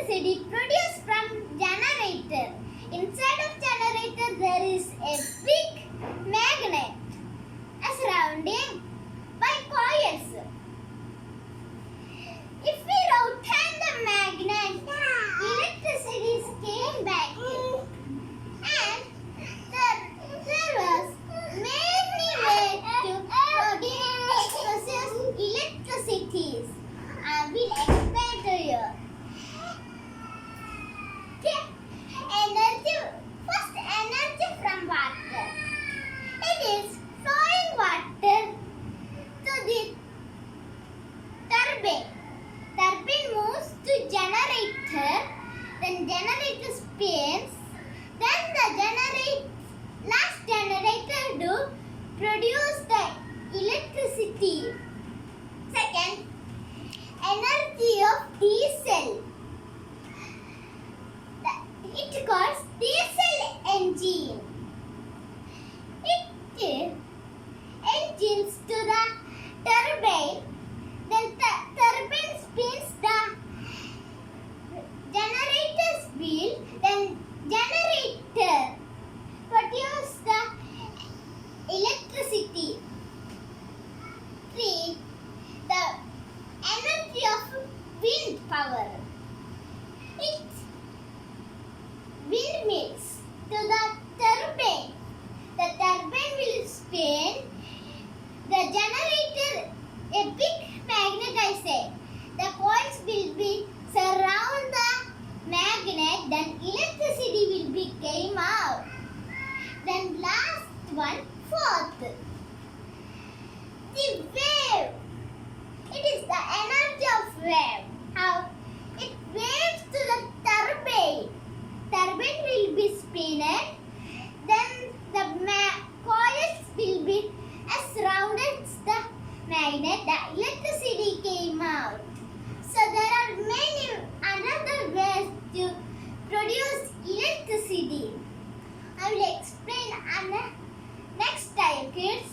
electricity produced from generator. Inside of generator there is a big magnet surrounding by coils. If we rotate the magnet, electricity came back, and there was many ways to process electricity. I will explain to you. Okay. Energy. First, energy from water. It is flowing water to the turbine. Turbine moves to generator. Then generator spins. Then the last generator do produce the electricity. Second, energy of diesel. It calls diesel engine. It engines to the turbine. Then the turbine spins the generator's wheel. Then generator produces the electricity. 3. The energy of wind power. It windmills to the turbine. The turbine will spin. The generator, a big magnet I say. The coils will be surround the magnet. Then electricity will be came out. Then last one, fourth. The wave. It is the energy of wave. How it waves to the turbine. Turbine will be spinning. Then the coils will be surrounded the magnet. The electricity came out. So there are many another ways to produce electricity. I will explain next time, kids.